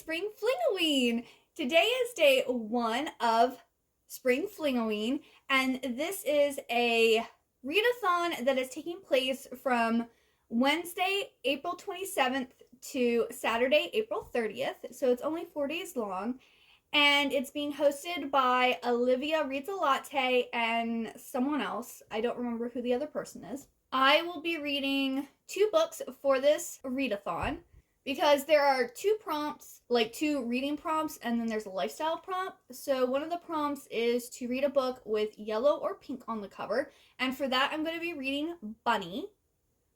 Spring Fling-O-Ween. Today is day 1 of Spring Fling-O-Ween, and this is a readathon that is taking place from Wednesday, April 27th to Saturday, April 30th. So it's only 4 days long, and it's being hosted by Olivia Reads a Latte and someone else. I don't remember who the other person is. I will be reading 2 books for this readathon, because there are 2 prompts, like 2 reading prompts, and then there's a lifestyle prompt. So one of the prompts is to read a book with yellow or pink on the cover. And for that, I'm going to be reading Bunny.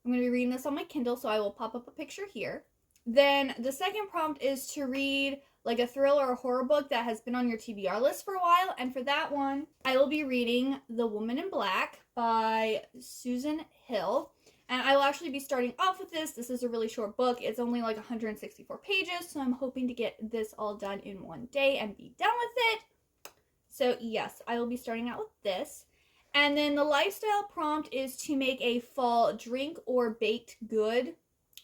I'm going to be reading this on my Kindle, so I will pop up a picture here. Then the second prompt is to read like a thriller or horror book that has been on your TBR list for a while. And for that one, I will be reading The Woman in Black by Susan Hill. And I will actually be starting off with this. This is a really short book. It's only like 164 pages, so I'm hoping to get this all done in one day and be done with it. So yes, I will be starting out with this. And then the lifestyle prompt is to make a fall drink or baked good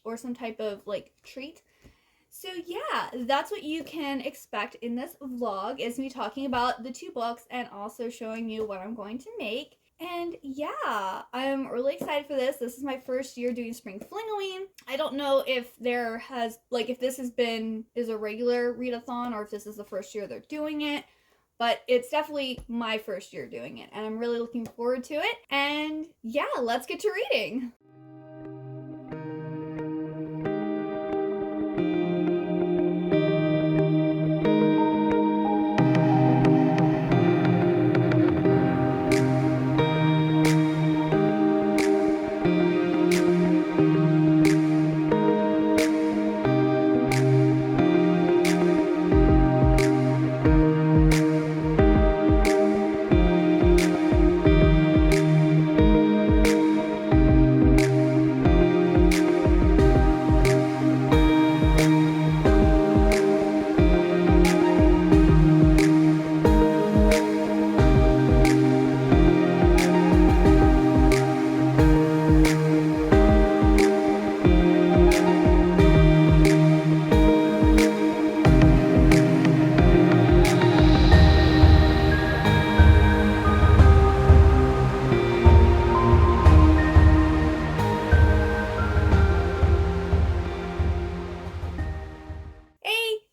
or some type of like treat. So yeah, that's what you can expect in this vlog, is me talking about the 2 books and also showing you what I'm going to make. And yeah, I'm really excited for this. This is my first year doing Spring Fling-O-Ween. I don't know if there has, like, if this is a regular readathon or if this is the first year they're doing it. But it's definitely my first year doing it, and I'm really looking forward to it. And yeah, let's get to reading.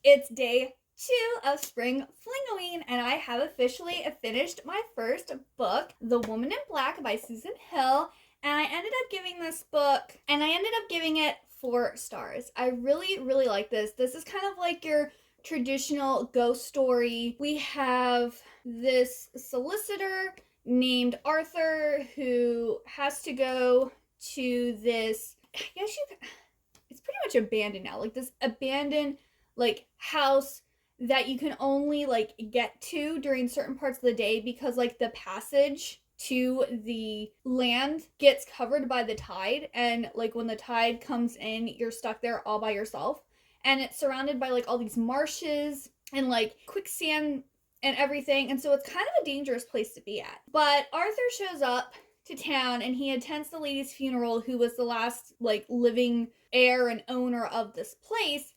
It's day 2 of Spring Fling-O-Ween, and I have officially finished my first book, The Woman in Black by Susan Hill, and I ended up giving it 4 stars. I really, really like this. This is kind of like your traditional ghost story. We have this solicitor named Arthur who has to go to this, it's pretty much abandoned now, like this abandoned like house that you can only like get to during certain parts of the day, because like the passage to the land gets covered by the tide, and like when the tide comes in, you're stuck there all by yourself, and it's surrounded by like all these marshes and like quicksand and everything, and so it's kind of a dangerous place to be at. But Arthur shows up to town and he attends the lady's funeral who was the last like living heir and owner of this place.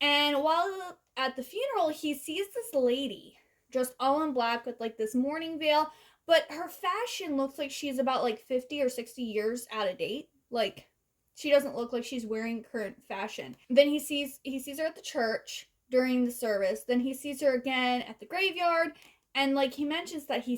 And while at the funeral, he sees this lady dressed all in black with like this mourning veil, but her fashion looks like she's about like 50 or 60 years out of date. Like, she doesn't look like she's wearing current fashion. Then he sees her at the church during the service. Then he sees her again at the graveyard, and like he mentions that he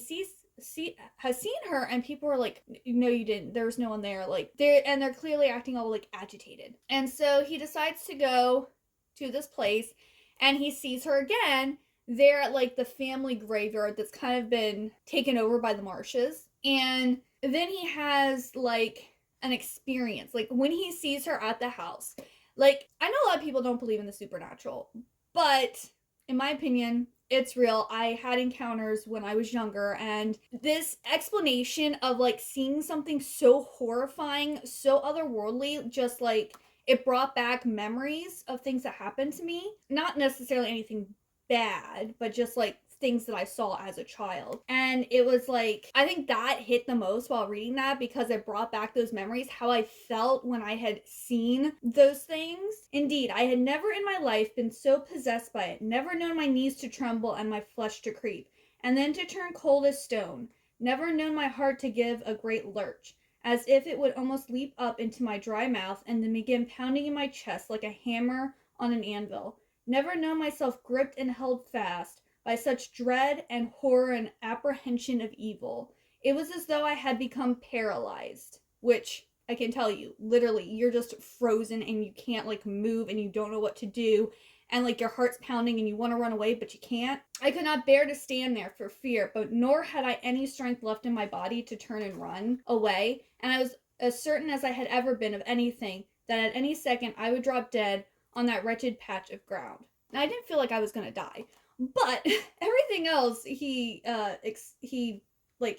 has seen her, and people are like, no, you didn't, there was no one there. Like, they're clearly acting all like agitated. And so he decides to go to this place, and he sees her again there at like the family graveyard that's kind of been taken over by the marshes. And then he has like an experience, like when he sees her at the house. Like, I know a lot of people don't believe in the supernatural, but in my opinion, it's real. I had encounters when I was younger, and this explanation of like seeing something so horrifying, so otherworldly, just like it brought back memories of things that happened to me. Not necessarily anything bad, but just like things that I saw as a child. And it was like, I think that hit the most while reading that, because it brought back those memories, how I felt when I had seen those things. Indeed, I had never in my life been so possessed by it, never known my knees to tremble and my flesh to creep, and then to turn cold as stone, never known my heart to give a great lurch, as if it would almost leap up into my dry mouth and then begin pounding in my chest like a hammer on an anvil, never known myself gripped and held fast by such dread and horror and apprehension of evil. It was as though I had become paralyzed, which I can tell you, literally, you're just frozen and you can't like move and you don't know what to do, and like your heart's pounding and you want to run away but you can't. I could not bear to stand there for fear, but nor had I any strength left in my body to turn and run away, and I was as certain as I had ever been of anything that at any second I would drop dead on that wretched patch of ground. Now, I didn't feel like I was gonna die, but everything else he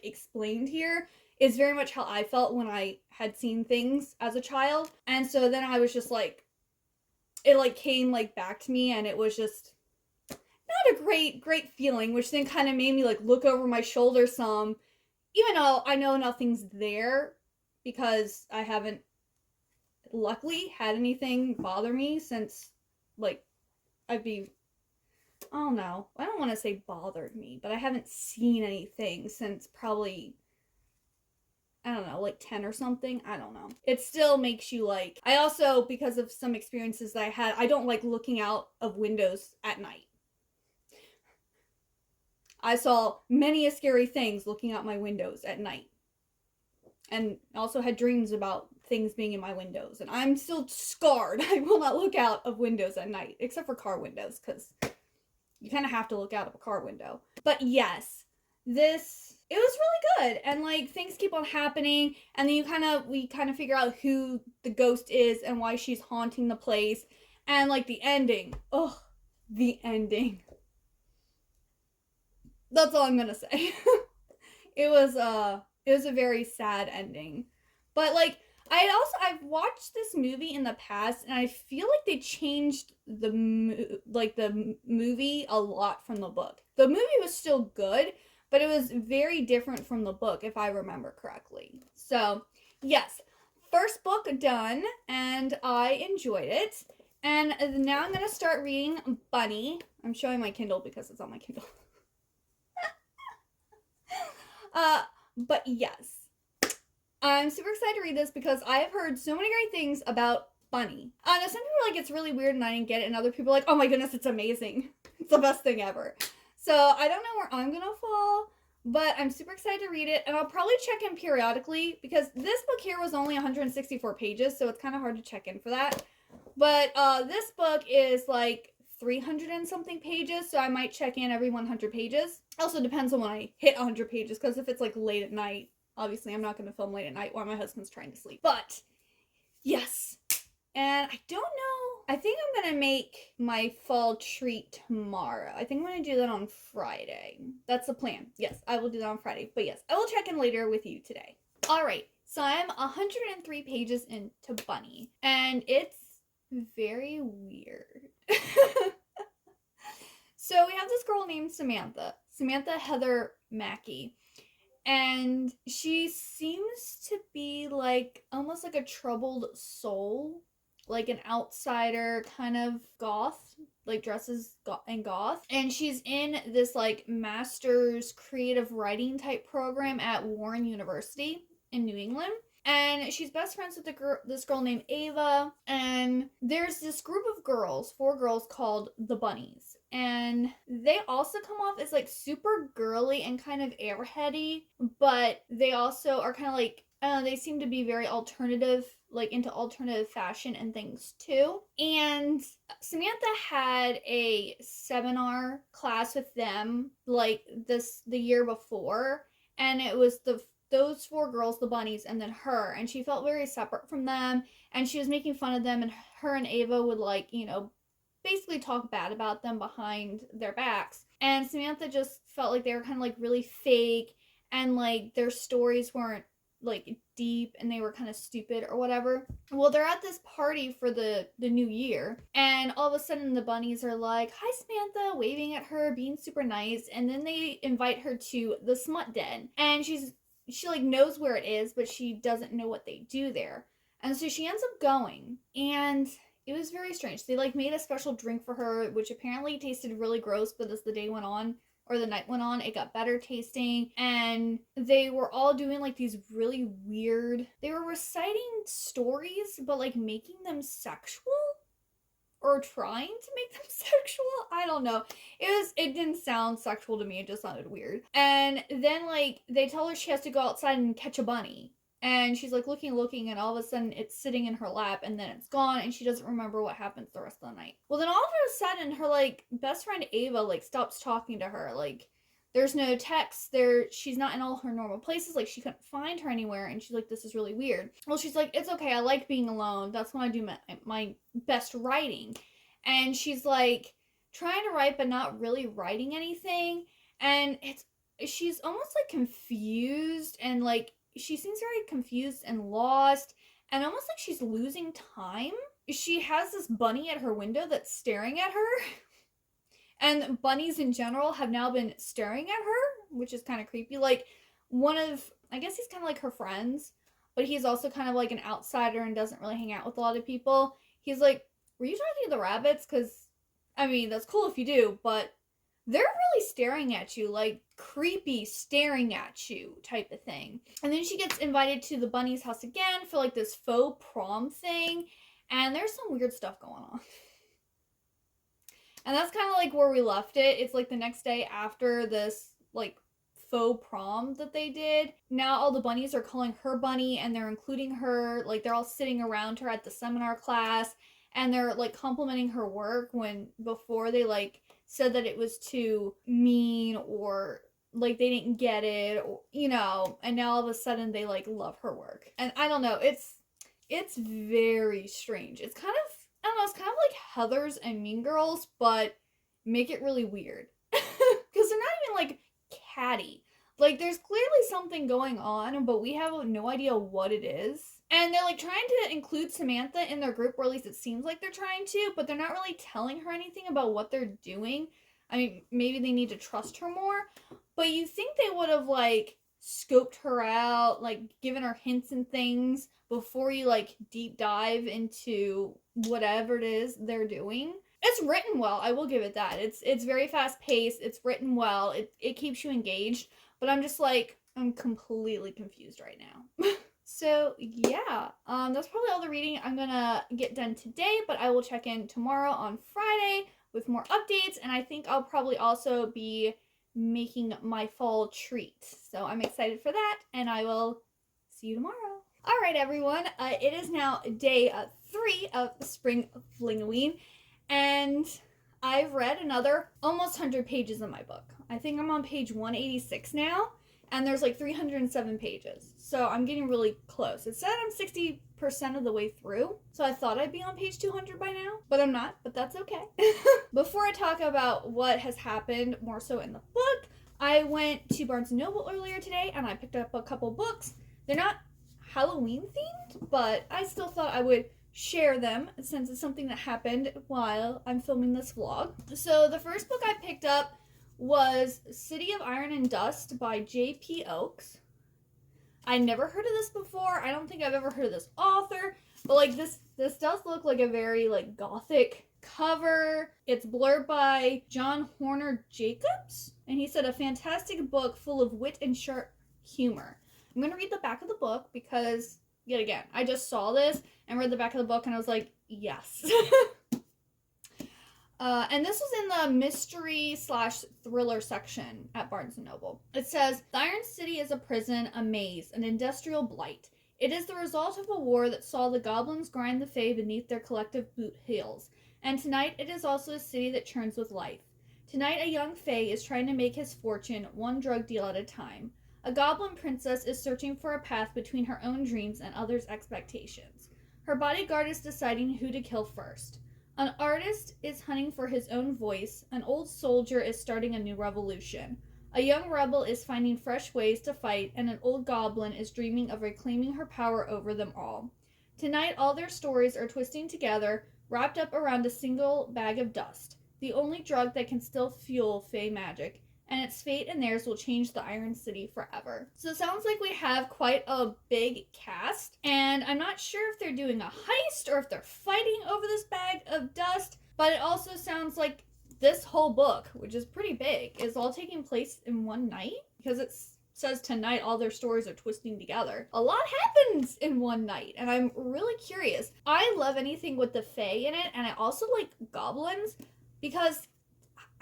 explained here is very much how I felt when I had seen things as a child. And so then I was just like, it like came like back to me, and it was just not a great feeling, which then kind of made me like look over my shoulder some, even though I know nothing's there, because I haven't luckily had anything bother me since, like, I don't know, I don't want to say bothered me, but I haven't seen anything since probably, I don't know, like 10 or something. I don't know. It still makes you like, I also, because of some experiences that I had, I don't like looking out of windows at night. I saw many scary things looking out my windows at night. And also had dreams about things being in my windows. And I'm still scarred. I will not look out of windows at night, except for car windows, because you kind of have to look out of a car window. But yes, it was really good. And like things keep on happening, and then we kind of figure out who the ghost is and why she's haunting the place. And like the ending. Oh, the ending. That's all I'm gonna say. It was a very sad ending. But like I've watched this movie in the past, and I feel like they changed the movie a lot from the book. The movie was still good, but it was very different from the book, if I remember correctly. So, yes, first book done, and I enjoyed it. And now I'm going to start reading Bunny. I'm showing my Kindle because it's on my Kindle. But yes, I'm super excited to read this because I have heard so many great things about Bunny. Now some people are like, it's really weird and I didn't get it, and other people are like, oh my goodness, it's amazing. It's the best thing ever. So I don't know where I'm gonna fall, but I'm super excited to read it, and I'll probably check in periodically because this book here was only 164 pages, so it's kind of hard to check in for that. But this book is like 300 and something pages, so I might check in every 100 pages. Also depends on when I hit 100 pages, because if it's like late at night, obviously I'm not going to film late at night while my husband's trying to sleep. But yes, and I don't know, I think I'm going to make my fall treat tomorrow. I think I'm going to do that on Friday. That's the plan. Yes, I will do that on Friday. But yes, I will check in later with you today. Alright, so I'm 103 pages into Bunny, and it's very weird. So we have this girl named Samantha Heather Mackey, and she seems to be like almost like a troubled soul, like an outsider, kind of goth, like dresses in goth, and she's in this like master's creative writing type program at Warren University in New England. And she's best friends with this girl named Ava. And there's this group of girls, 4 girls, called the Bunnies. And they also come off as like super girly and kind of airheady. But they also are kind of like, they seem to be very alternative, like into alternative fashion and things too. And Samantha had a seminar class with them like the year before. And it was those 4 girls, the Bunnies, and then her, and she felt very separate from them, and she was making fun of them, and her and Ava would like, basically talk bad about them behind their backs. And Samantha just felt like they were kind of like really fake, and like their stories weren't like deep and they were kind of stupid or whatever. Well, they're at this party for the new year, and all of a sudden the bunnies are like, "Hi Samantha," waving at her, being super nice, and then they invite her to the smut den, and she like knows where it is, but she doesn't know what they do there. And so she ends up going, and it was very strange. They like made a special drink for her, which apparently tasted really gross, but as the day went on, or the night went on, it got better tasting. And they were all doing like these really weird, they were reciting stories, but like making them sexual, or trying to make them sexual. I don't know. It didn't sound sexual to me. It just sounded weird. And then like they tell her she has to go outside and catch a bunny. And she's like looking, and all of a sudden it's sitting in her lap, and then it's gone, and she doesn't remember what happens the rest of the night. Well, then all of a sudden her like best friend Ava like stops talking to her. Like there's no text there. She's not in all her normal places. Like she couldn't find her anywhere, and she's like, this is really weird. Well, she's like, it's okay. I like being alone. That's when I do my best writing. And she's like trying to write, but not really writing anything. And she's almost like confused, and like she seems very confused and lost, and almost like she's losing time. She has this bunny at her window that's staring at her. And bunnies in general have now been staring at her, which is kind of creepy. Like I guess he's kind of like her friends, but he's also kind of like an outsider and doesn't really hang out with a lot of people. He's like, were you talking to the rabbits? Because, I mean, that's cool if you do, but they're really staring at you, like creepy staring at you type of thing. And then she gets invited to the bunny's house again for like this faux prom thing, and there's some weird stuff going on. And that's kind of like where we left it. It's like the next day after this like faux prom that they did. Now all the bunnies are calling her bunny, and they're including her, like they're all sitting around her at the seminar class, and they're like complimenting her work, when before they like said that it was too mean, or like they didn't get it, or, you know, and now all of a sudden they like love her work. And I don't know, it's very strange. It's kind of, I don't know, it's kind of like Heathers and Mean Girls, but make it really weird. Because they're not even like catty. Like there's clearly something going on, but we have no idea what it is. And they're like trying to include Samantha in their group, or at least it seems like they're trying to, but they're not really telling her anything about what they're doing. I mean, maybe they need to trust her more, but you think they would have like scoped her out, like given her hints and things before you like deep dive into whatever it is they're doing. It's written well, I will give it that. It's very fast paced, it's written well, it keeps you engaged, but I'm just like, I'm completely confused right now. So yeah, that's probably all the reading I'm gonna get done today, but I will check in tomorrow on Friday with more updates, and I think I'll probably also be making my fall treat. So I'm excited for that, and I will see you tomorrow. All right, everyone, it is now day 3 of Spring Fling-O-Ween, and I've read another almost 100 pages of my book. I think I'm on page 186 now, and there's like 307 pages. So I'm getting really close. It said I'm 60% of the way through, so I thought I'd be on page 200 by now, but I'm not, but that's okay. Before I talk about what has happened more so in the book, I went to Barnes & Noble earlier today, and I picked up a couple books. They're not Halloween themed, but I still thought I would share them since it's something that happened while I'm filming this vlog. So the first book I picked up was City of Iron and Dust by J.P. Oakes. I never heard of this before. I don't think I've ever heard of this author, but like this does look like a very like gothic cover. It's blurred by John Horner Jacobs, and he said a fantastic book full of wit and sharp humor. I'm gonna read the back of the book because, yet again, I just saw this and read the back of the book and I was like, yes. And this was in the mystery/thriller section at Barnes & Noble. It says, the Iron City is a prison, a maze, an industrial blight. It is the result of a war that saw the goblins grind the Fae beneath their collective boot heels. And tonight it is also a city that churns with life. Tonight a young Fae is trying to make his fortune one drug deal at a time. A goblin princess is searching for a path between her own dreams and others' expectations. Her bodyguard is deciding who to kill first. An artist is hunting for his own voice. An old soldier is starting a new revolution. A young rebel is finding fresh ways to fight, and an old goblin is dreaming of reclaiming her power over them all. Tonight, all their stories are twisting together, wrapped up around a single bag of dust, the only drug that can still fuel Fey magic, and its fate and theirs will change the Iron City forever. So it sounds like we have quite a big cast, and I'm not sure if they're doing a heist or if they're fighting over this bag of dust, but it also sounds like this whole book, which is pretty big, is all taking place in one night, because it says tonight all their stories are twisting together. A lot happens in one night, and I'm really curious. I love anything with the Fae in it, and I also like goblins, because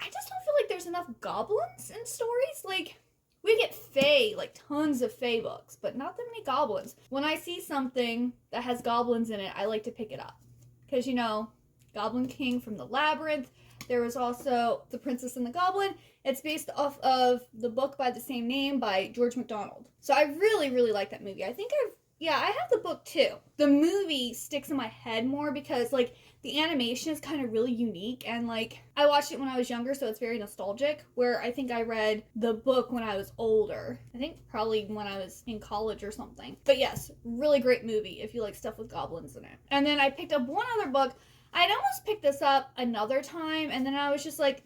I just don't feel like there's enough goblins in stories. Like, we get Fae, like tons of Fae books, but not that many goblins. When I see something that has goblins in it, I like to pick it up. Because, you know, Goblin King from the Labyrinth. There was also The Princess and the Goblin. It's based off of the book by the same name by George MacDonald. So I really, really like that movie. I have the book too. The movie sticks in my head more because, like, the animation is kind of really unique, and, like, I watched it when I was younger, so it's very nostalgic, where I think I read the book when I was older. I think probably when I was in college or something. But yes, really great movie if you like stuff with goblins in it. And then I picked up one other book. I'd almost picked this up another time, and then I was just like,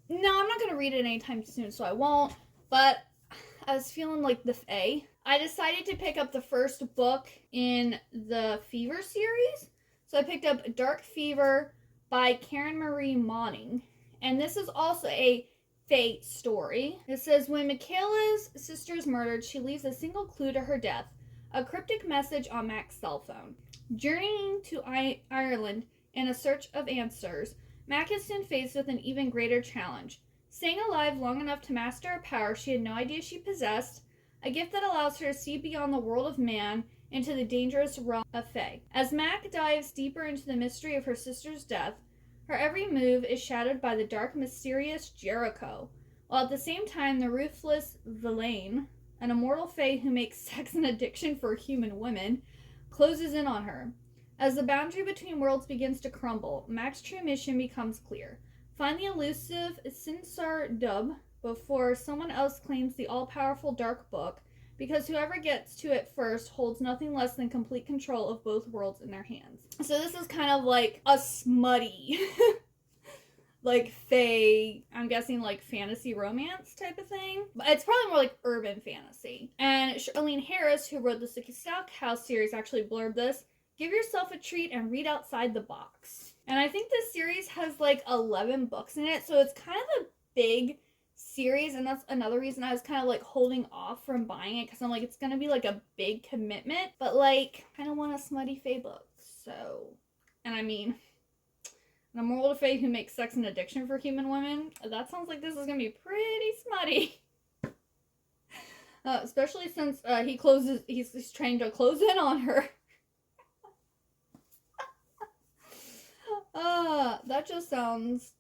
no, I'm not going to read it anytime soon, so I won't. But I was feeling like the Fae. I decided to pick up the first book in the Fever series. So I picked up Dark Fever by Karen Marie Moning. And this is also a Fae story. It says, when Michaela's sister is murdered, she leaves a single clue to her death, a cryptic message on Mac's cell phone. Journeying to Ireland in a search of answers, Mac is soon faced with an even greater challenge. Staying alive long enough to master a power she had no idea she possessed, a gift that allows her to see beyond the world of man into the dangerous realm of Fae. As Mac dives deeper into the mystery of her sister's death, her every move is shadowed by the dark, mysterious Jericho, while at the same time the ruthless Villain, an immortal Fae who makes sex an addiction for human women, closes in on her. As the boundary between worlds begins to crumble, Mac's true mission becomes clear. Find the elusive Sinsar Dub before someone else claims the all-powerful Dark Book, because whoever gets to it first holds nothing less than complete control of both worlds in their hands. So this is kind of like a smutty, like Fae, I'm guessing like fantasy romance type of thing. But it's probably more like urban fantasy. And Charlene Harris, who wrote the Sticky Stock House series, actually blurbed this. Give yourself a treat and read outside the box. And I think this series has like 11 books in it, so it's kind of a big series, and that's another reason I was kind of like holding off from buying it, because I'm like, it's gonna be like a big commitment, but like, I kind of want a smutty Fae book. So, and I mean, an immortal Fae who makes sex an addiction for human women, that sounds like this is gonna be pretty smutty. Especially since he's trying to close in on her. That just sounds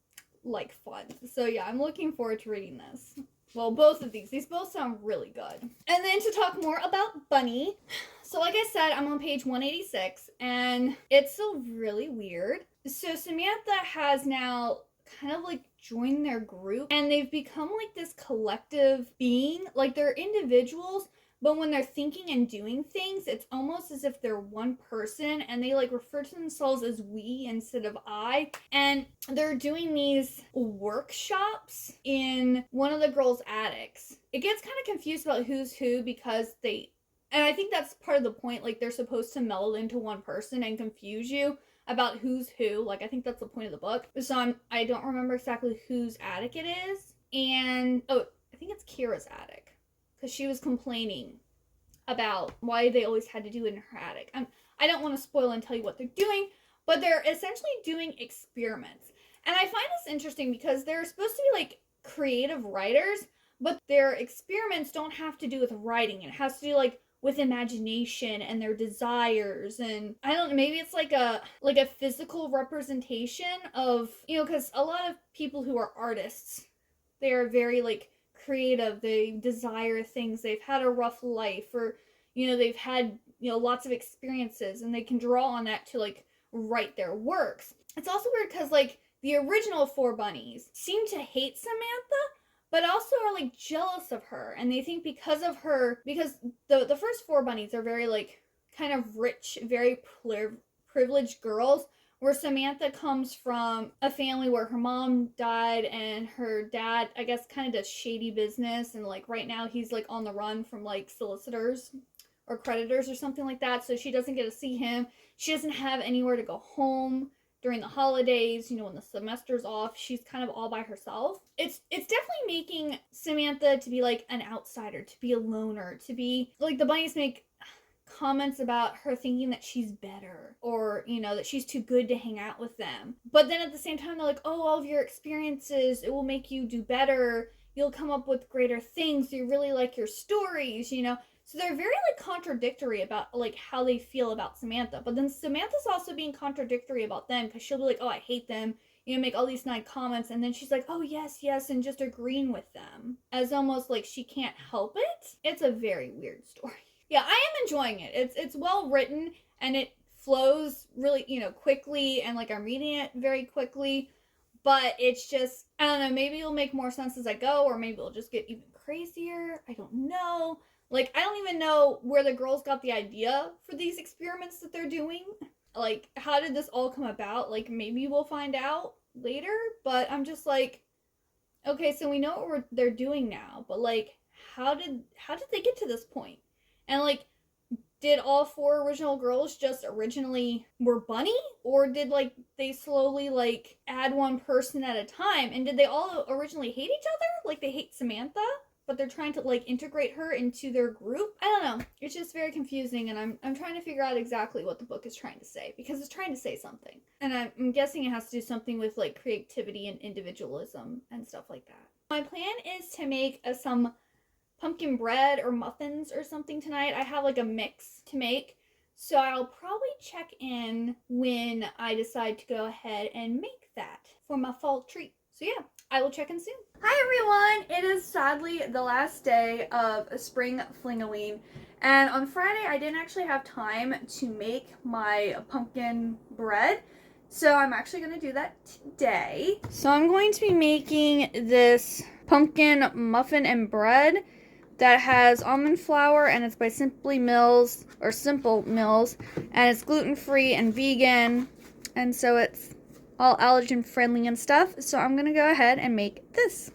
like fun. So yeah, I'm looking forward to reading this. Well, both of these both sound really good. And then to talk more about Bunny. So like I said, I'm on page 186, and it's still really weird. So Samantha has now kind of like joined their group, and they've become like this collective being. Like, they're individuals, but when they're thinking and doing things, it's almost as if they're one person, and they like refer to themselves as we instead of I. And they're doing these workshops in one of the girls' attics. It gets kind of confused about who's who, because and I think that's part of the point, like they're supposed to meld into one person and confuse you about who's who. Like, I think that's the point of the book. So I don't remember exactly whose attic it is. And, I think it's Kira's attic, because she was complaining about why they always had to do it in her attic. I don't want to spoil and tell you what they're doing, but they're essentially doing experiments. And I find this interesting because they're supposed to be like creative writers, but their experiments don't have to do with writing. It has to do like with imagination and their desires, and I don't know, maybe it's like a physical representation of, because a lot of people who are artists, they are very like creative, they desire things, they've had a rough life, or they've had lots of experiences, and they can draw on that to like write their works. It's also weird because like the original four bunnies seem to hate Samantha, but also are like jealous of her, and they think because of her, because the first 4 bunnies are very like kind of rich, very privileged girls, where Samantha comes from a family where her mom died and her dad, I guess, kind of does shady business, and like right now he's like on the run from like solicitors or creditors or something like that, so she doesn't get to see him. She doesn't have anywhere to go home during the holidays, when the semester's off. She's kind of all by herself. It's definitely making Samantha to be like an outsider, to be a loner, to be like, the bunnies make comments about her thinking that she's better, or that she's too good to hang out with them. But then at the same time, they're like, oh, all of your experiences, it will make you do better, you'll come up with greater things, you really like your stories. So they're very like contradictory about like how they feel about Samantha. But then Samantha's also being contradictory about them, because she'll be like, oh, I hate them, make all these nice comments, and then she's like, oh, yes, and just agreeing with them, as almost like she can't help it. It's a very weird story. Yeah, I am enjoying it. It's well written, and it flows really, quickly, and like I'm reading it very quickly. But it's just, I don't know, maybe it'll make more sense as I go, or maybe it'll just get even crazier. I don't know. Like, I don't even know where the girls got the idea for these experiments that they're doing. Like, how did this all come about? Like, maybe we'll find out later, but I'm just like, okay, so we know what they're doing now, but like, how did they get to this point? And like, did all 4 original girls just originally were bunny? Or did like they slowly like add one person at a time? And did they all originally hate each other? Like they hate Samantha, but they're trying to like integrate her into their group? I don't know. It's just very confusing, and I'm trying to figure out exactly what the book is trying to say, because it's trying to say something. And I'm guessing it has to do something with like creativity and individualism and stuff like that. My plan is to make some pumpkin bread or muffins or something tonight. I have like a mix to make, so I'll probably check in when I decide to go ahead and make that for my fall treat. So yeah, I will check in soon. Hi everyone! It is sadly the last day of Spring Fling-O-Ween, and on Friday I didn't actually have time to make my pumpkin bread, so I'm actually going to do that today. So I'm going to be making this pumpkin muffin and bread that has almond flour, and it's by Simple Mills, and it's gluten-free and vegan, and so it's all allergen friendly and stuff. So I'm gonna go ahead and make this.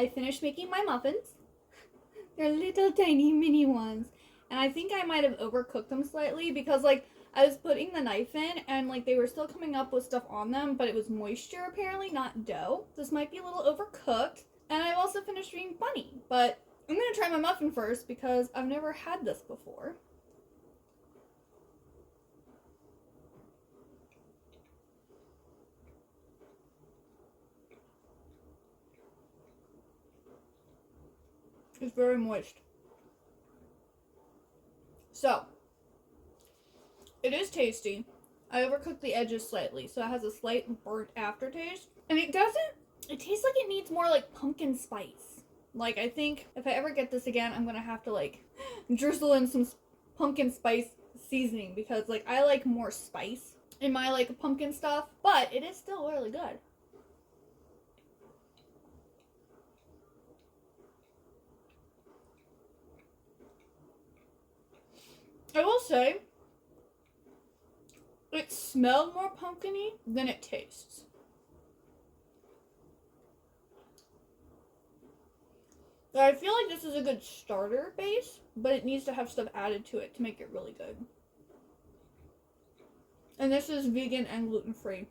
I finished making my muffins. They're little tiny mini ones. And I think I might have overcooked them slightly because, like, I was putting the knife in and, like, they were still coming up with stuff on them, but it was moisture apparently, not dough. This might be a little overcooked. And I've also finished reading Bunny, but I'm going to try my muffin first because I've never had this before. It's very moist. So, it is tasty. I overcooked the edges slightly, so it has a slight burnt aftertaste. And it tastes like it needs more, like, pumpkin spice. Like, I think if I ever get this again, I'm gonna have to, like, drizzle in some pumpkin spice seasoning because, like, I like more spice in my, like, pumpkin stuff, but it is still really good. I will say, it smelled more pumpkin-y than it tastes. So I feel like this is a good starter base, but it needs to have stuff added to it to make it really good. And this is vegan and gluten-free.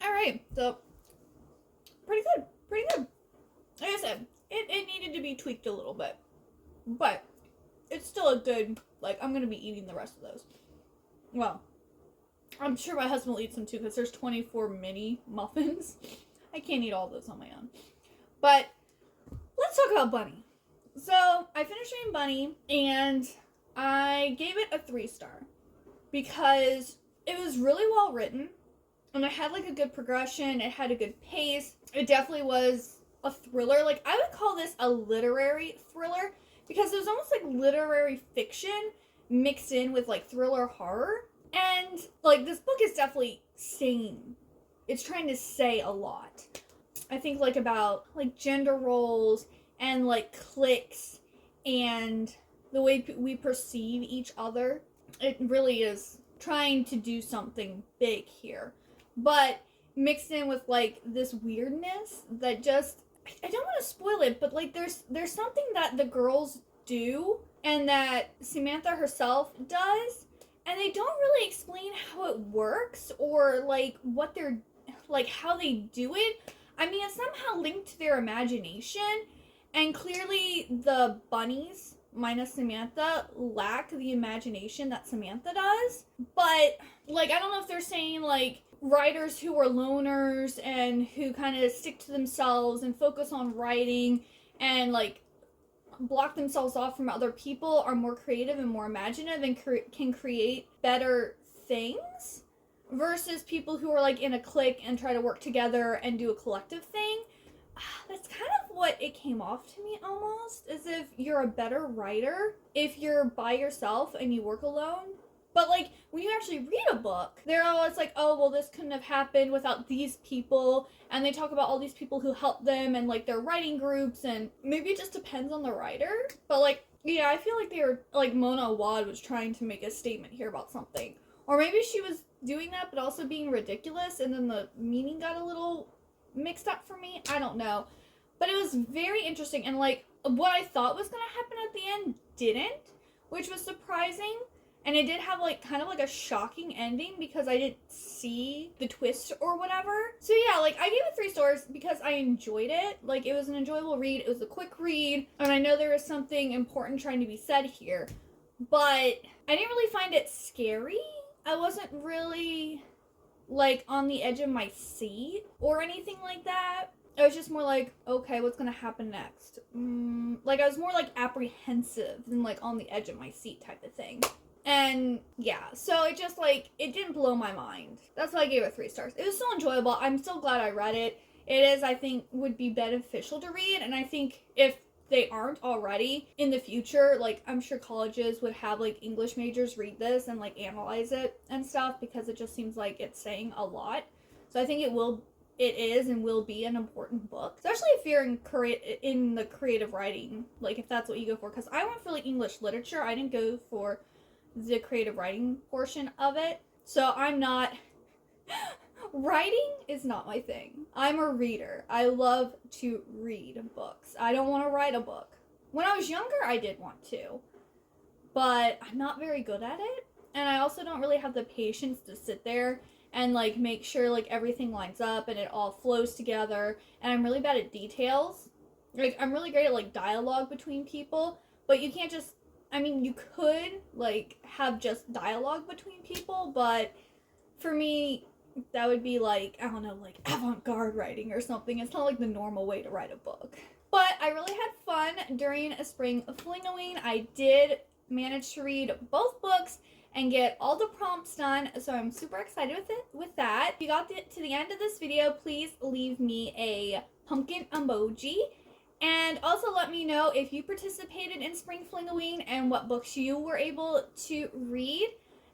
Alright, so pretty good. Like I said, it needed to be tweaked a little bit. But it's still a good, like, I'm gonna be eating the rest of those. Well, I'm sure my husband will eat some too because there's 24 mini muffins. I can't eat all those on my own. But let's talk about Bunny. So I finished reading Bunny and I gave it a 3-star because it was really well written. And it had, like, a good progression. It had a good pace. It definitely was a thriller. Like, I would call this a literary thriller because it was almost like literary fiction mixed in with, like, thriller horror. And, like, this book is definitely saying, it's trying to say a lot. I think, like, about, like, gender roles and, like, cliques and the way we perceive each other. It really is trying to do something big here. But mixed in with, like, this weirdness that just, I don't want to spoil it, but, like, there's something that the girls do and that Samantha herself does, and they don't really explain how it works or, like, what they're, like, how they do it. I mean, it's somehow linked to their imagination, and clearly the bunnies, minus Samantha, lack the imagination that Samantha does. But, like, I don't know if they're saying, like, writers who are loners and who kind of stick to themselves and focus on writing and, like, block themselves off from other people are more creative and more imaginative and can create better things versus people who are, like, in a clique and try to work together and do a collective thing. That's kind of what it came off to me almost, as if you're a better writer if you're by yourself and you work alone. But, like, when you actually read a book, they're always like, oh, well, this couldn't have happened without these people. And they talk about all these people who helped them and, like, their writing groups. And maybe it just depends on the writer. But, like, yeah, I feel like they were, like, Mona Awad was trying to make a statement here about something. Or maybe she was doing that, but also being ridiculous. And then the meaning got a little mixed up for me. I don't know. But it was very interesting. And, like, what I thought was going to happen at the end didn't, which was surprising. And it did have, like, kind of, like, a shocking ending because I didn't see the twist or whatever. So, yeah, like, I gave it 3 stars because I enjoyed it. Like, it was an enjoyable read. It was a quick read. And I know there was something important trying to be said here. But I didn't really find it scary. I wasn't really, like, on the edge of my seat or anything like that. I was just more like, okay, what's going to happen next? Like, I was more, like, apprehensive than, like, on the edge of my seat type of thing. And yeah, so it just, like, it didn't blow my mind. That's why I gave it 3 stars. It was still enjoyable. I'm still glad I read it. It is, I think, would be beneficial to read. And I think if they aren't already in the future, like I'm sure colleges would have like English majors read this and like analyze it and stuff, because it just seems like it's saying a lot. So I think it is and will be an important book, especially if you're in the creative writing, like if that's what you go for, because I went for like English literature. I didn't go for the creative writing portion of it. So I'm not writing is not my thing. I'm a reader. I love to read books. I don't want to write a book. When I was younger, I did want to, but I'm not very good at it. And I also don't really have the patience to sit there and like make sure like everything lines up and it all flows together. And I'm really bad at details. Like I'm really great at like dialogue between people, but you can't just, I mean, you could like have just dialogue between people, but for me, that would be like, I don't know, like avant-garde writing or something. It's not like the normal way to write a book. But I really had fun during a Spring Fling-O-Ween. I did manage to read both books and get all the prompts done, so I'm super excited with that. If you got to the end of this video, please leave me a pumpkin emoji. And also let me know if you participated in Spring Fling-O-Ween and what books you were able to read.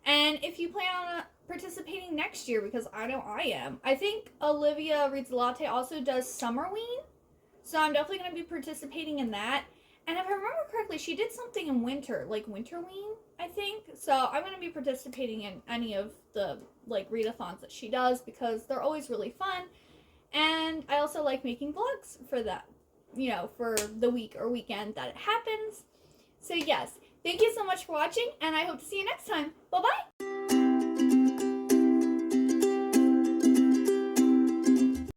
And if you plan on participating next year, because I know I am. I think Olivia Reads Latte also does Summerween, so I'm definitely going to be participating in that. And if I remember correctly, she did something in winter, like Winterween, I think. So I'm going to be participating in any of the like readathons that she does, because they're always really fun. And I also like making vlogs for that, you know, for the week or weekend that it happens. So yes, thank you so much for watching, and I hope to see you next time. Bye-bye!